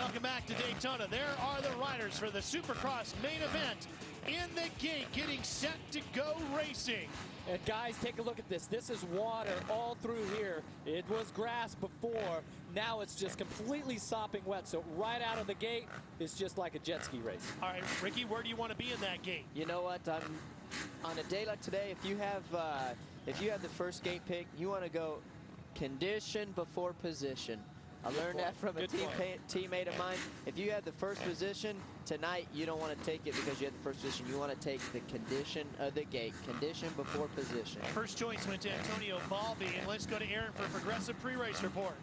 Welcome back to Daytona. There are the riders for the Supercross main event in the gate, getting set to go racing. And guys, take a look at this. This is water all through here. It was grass before. Now it's just completely sopping wet. So right out of the gate, it's just like a jet ski race. All right, Ricky, where do you want to be in that gate? You know what? On a day like today, if you have the first gate pick, you want to go condition before position. I learned that from a teammate of mine. If you had the first position tonight, you don't want to take it because you had the first position. You want to take the condition of the gate, condition before position. First choice went to Antonio Balbi, and let's go to Aaron for a progressive pre-race report.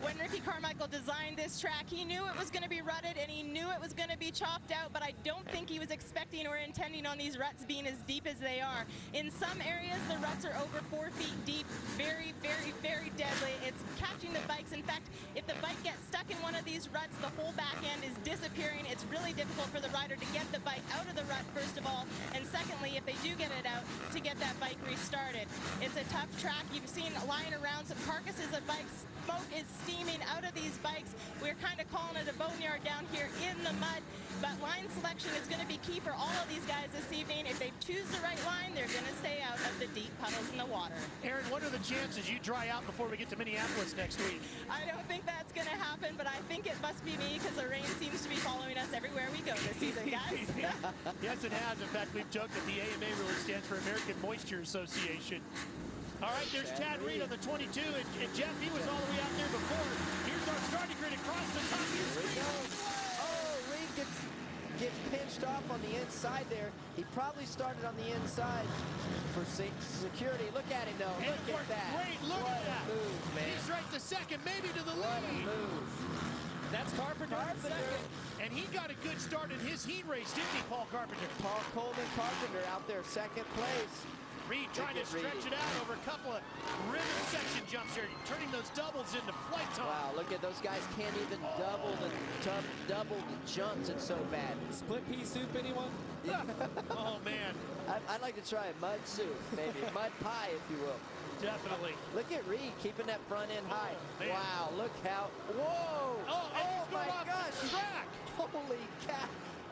When Ricky Carmichael designed this track, he knew it was going to be rutted and he knew it was going to be chopped out, but I don't think he was expecting or intending on these ruts being as deep as they are. In some areas, the ruts are over 4 feet deep. Very, very, very deadly. It's catching the bikes. In fact, if the bike gets stuck in one of these ruts, the whole back end is disappearing. It's really difficult for the rider to get the bike out of the rut, first of all, and secondly, if they do get it out, to get that bike restarted. It's a tough track. You've seen lying around some carcasses of bikes. Smoke is steaming out of these bikes. We're kind of calling it a boneyard down here in the mud, but line selection is going to be key for all of these guys this evening. If they choose the right line, they're going to stay out of the deep puddles in the water. Aaron, what are the chances you dry out before we get to Minneapolis next week? I don't think that's going to happen, but I think it must be me because the rain seems to be following us everywhere we go this season, guys. Yes, it has. In fact, we've joked that the AMA really stands for American Moisture Association. All right, there's Chad Reed on the 22, and Jeff, he was all the way out there before. Here's our starting grid across the top. Here we go. Oh, Reed gets pinched off on the inside there. He probably started on the inside for security. Look at him, though. And Look at that. Great, look what at that. A move, man. He's right to second, maybe to the What lead. a move. That's Carpenter in second. And he got a good start in his heat race, didn't he, Paul Carpenter? Paul Coleman Carpenter out there, second place. Reed trying to stretch it out over a couple of ribbon section jumps here, turning those doubles into flight time. Wow, look at those guys can't even double the jumps. It's so bad. Split pea soup, anyone? Oh, man. I'd like to try a mud soup, maybe. Mud pie, if you will. Definitely. Look at Reed keeping that front end high. Man. Wow, look how. Whoa! Oh my gosh! Track. Holy cow!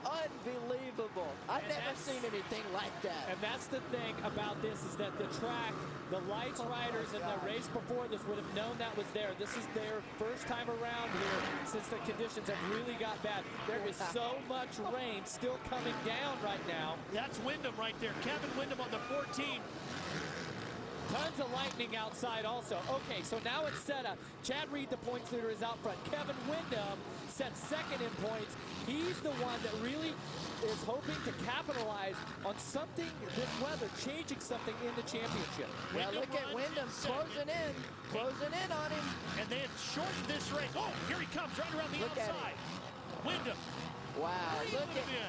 Unbelievable. I've never seen anything like that. And that's the thing about this is that the track, the lights riders in the race before this would have known that was there. This is their first time around here since the conditions have really got bad. There is so much rain still coming down right now. That's Windham right there. Kevin Windham on the 14. Tons of lightning outside also. Okay, so now it's set up. Chad Reed, the points leader, is out front. Kevin Windham sets second in points. He's the one that really is hoping to capitalize on something, this weather, changing something in the championship. Well, look at Windham closing in on him. And they have shortened this race. Oh, here he comes right around the outside. Windham. Wow,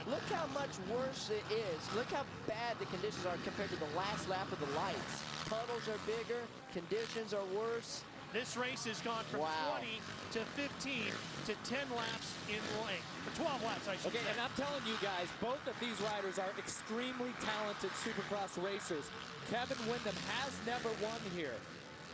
look how much worse it is. Look how bad the conditions are compared to the last lap of the lights. Puddles are bigger, conditions are worse. This race has gone from 20 to 15 to 10 laps in length. For 12 laps, I should say. And I'm telling you guys, both of these riders are extremely talented Supercross racers. Kevin Windham has never won here.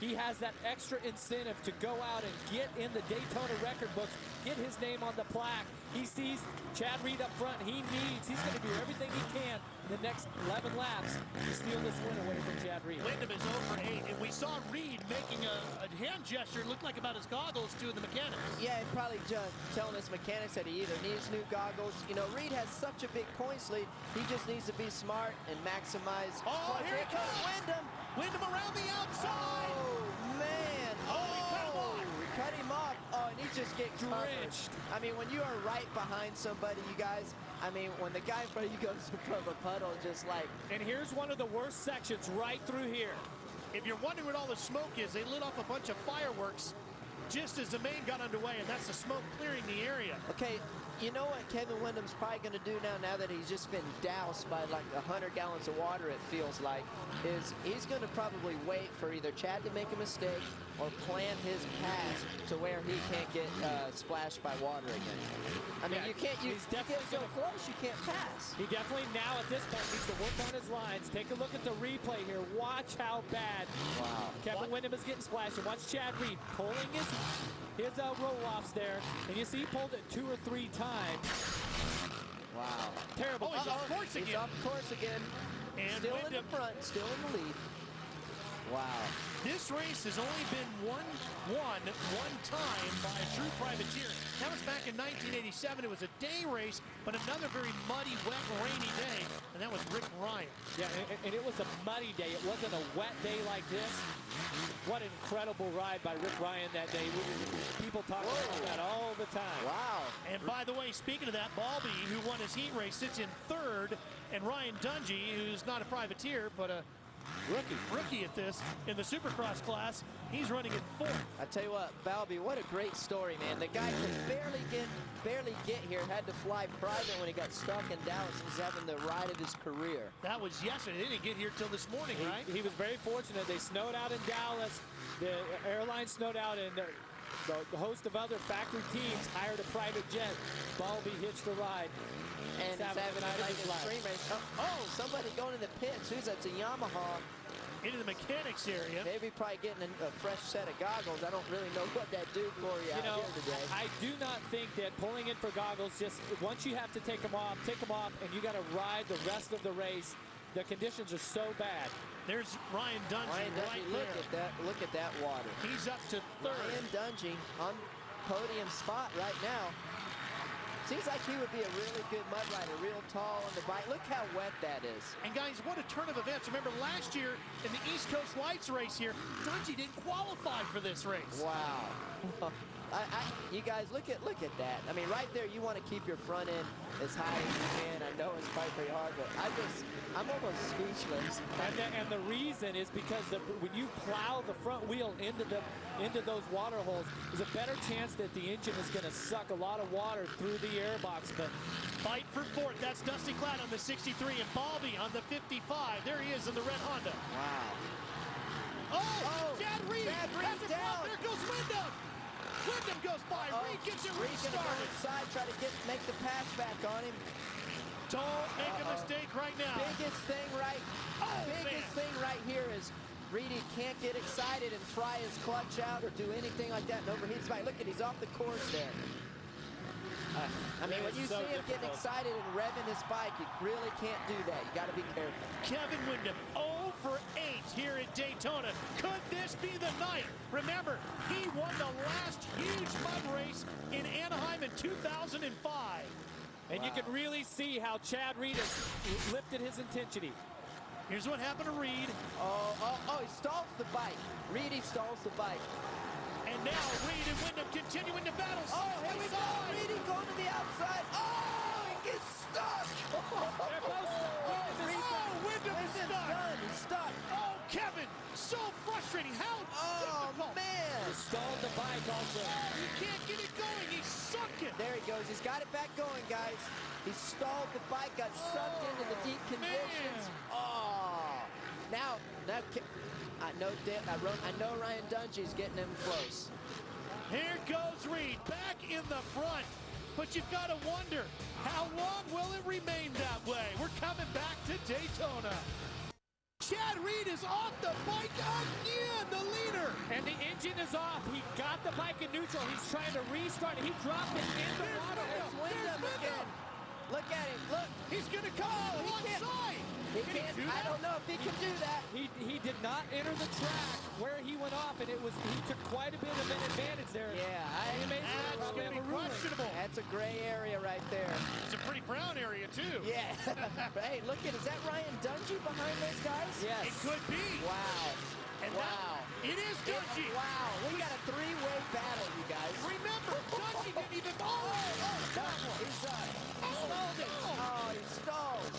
He has that extra incentive to go out and get in the Daytona record books, get his name on the plaque. He sees Chad Reed up front. He's going to do everything he can in the next 11 laps to steal this win away from Chad Reed. Windham is over 8, and we saw Reed making a hand gesture, looked like about his goggles to the mechanics. Yeah, probably just telling his mechanics that he either needs new goggles. You know, Reed has such a big points lead. He just needs to be smart and maximize. Oh, here it comes. Windham. Windham around the outside. Oh, man. We cut him off. Oh, and he just gets drenched. I mean, when you are right behind somebody, you guys, I mean, when the guy in front of you goes from a puddle, just like. And here's one of the worst sections right through here. If you're wondering what all the smoke is, they lit off a bunch of fireworks just as the main got underway, and that's the smoke clearing the area. Okay, you know what Kevin Windham's probably going to do now that he's just been doused by like 100 gallons of water, it feels like, is he's going to probably wait for either Chad to make a mistake or plan his pass to where he can't get splashed by water again. I mean, you get so close, you can't pass. He definitely now at this point needs to work on his lines. Take a look at the replay here. Watch how bad Kevin Windham is getting splashed. And watch Chad Reed pulling his his roll-offs there, and you see he pulled it 2 or 3 times. Wow. Terrible. Oh, he's off course He's again. off course again. And still in Windham. the front, still in the lead. Wow. This race has only been won one time by a true privateer. That was back in 1987. It was a day race, but another very muddy, wet, rainy day, and that was Rick Ryan. Yeah, and it was a muddy day. It wasn't a wet day like this. What an incredible ride by Rick Ryan that day. People talk about that all the time. Wow. And by the way, speaking of that, Balby, who won his heat race, sits in 3rd, and Ryan Dungey, who's not a privateer, but a rookie at this in the Supercross class, he's running in 4th. I tell you what, Balby, what a great story, man. The guy could barely get here, had to fly private when he got stuck in Dallas. He's having the ride of his career. That was yesterday. They didn't get here till this morning, right? He was very fortunate. They snowed out in Dallas. The airline snowed out, and the host of other factory teams hired a private jet. Balby hitched the ride. And he's having a nice extreme race. Oh, somebody going in the pits. Who's that? It's a Yamaha. Into the mechanics area. Maybe probably getting a fresh set of goggles. I don't really know what that do for you, out here today. I do not think that pulling in for goggles, just once you have to take them off, and you got to ride the rest of the race. The conditions are so bad. There's Ryan Dungey right look there. at that. Look at that water. He's up to 3rd. Ryan Dungey on podium spot right now. Seems like he would be a really good mud rider, real tall on the bike. Look how wet that is. And guys, what a turn of events. Remember last year in the East Coast Lights race here, Dungey didn't qualify for this race. Wow. You guys, look at that. I mean, right there, you want to keep your front end as high as you can. I know it's probably pretty hard, but I'm almost speechless. And the reason is because when you plow the front wheel into those water holes, there's a better chance that the engine is going to suck a lot of water through the airbox. But fight for 4th. That's Dusty Klatt on the 63 and Balby on the 55. There he is in the red Honda. Wow. Oh, Chad Reed Chad Reed has it down. There goes Windham. Windham goes by. Reed gets it Reed's gonna go restarted. inside, try to make the pass back on him. Don't make a mistake right now. Biggest thing right here is Reedy can't get excited and fry his clutch out or do anything like that and overheat his bike. Look at, he's off the course there. I mean, when you see him getting excited and revving his bike, you really can't do that. You got to be careful. Kevin Windham, 0 for 8 here at Daytona. Could this be the night? Remember, he won the last huge mud race in Anaheim in 2005. And you can really see how Chad Reed has lifted his intensity. Here's what happened to Reed. Oh, he stalls the bike. Reedy stalls the bike. And now Reed and Windham continuing to battle. Oh, here we go. Reedy going to the outside. Oh, he gets stuck. There goes Windham is Windham's stuck. done. He's stuck. Oh, Kevin, so frustrating. How difficult. Man. He stalled the bike also. You can't get it going. He's sunken. There he goes. He's got it back going, guys. He stalled the bike, got sucked into the deep conditions. Oh. Now, I know Ryan Dungey's getting him close. Here goes Reed back in the front. But you've got to wonder, how long will it remain that way? We're coming back to Daytona. Chad Reed is off the bike again, the leader. And the engine is off. He got the bike in neutral. He's trying to restart it. He dropped it in the water. There's Windham again. Look at him. Look. He's going to come alongside. He can't. I don't know if he can do that. He did not enter the track where he went off, and he took quite a bit of an advantage there. Yeah, That's going to be questionable. That's a gray area right there. It's a pretty brown area, too. Yeah. Hey, look at, is that Ryan Dungey behind those guys? Yes. It could be. Wow. And Wow. It is Dungey. Wow. We got a three-way battle, you guys. Remember, Dungey didn't even... He's stalled it. Oh, he stalls.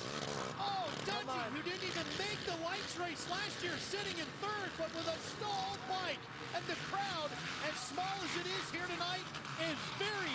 Oh, Come Dungey, on. who didn't even make the lights race last year, sitting in 3rd, but with a stalled bike. And the crowd, as small as it is here tonight, is very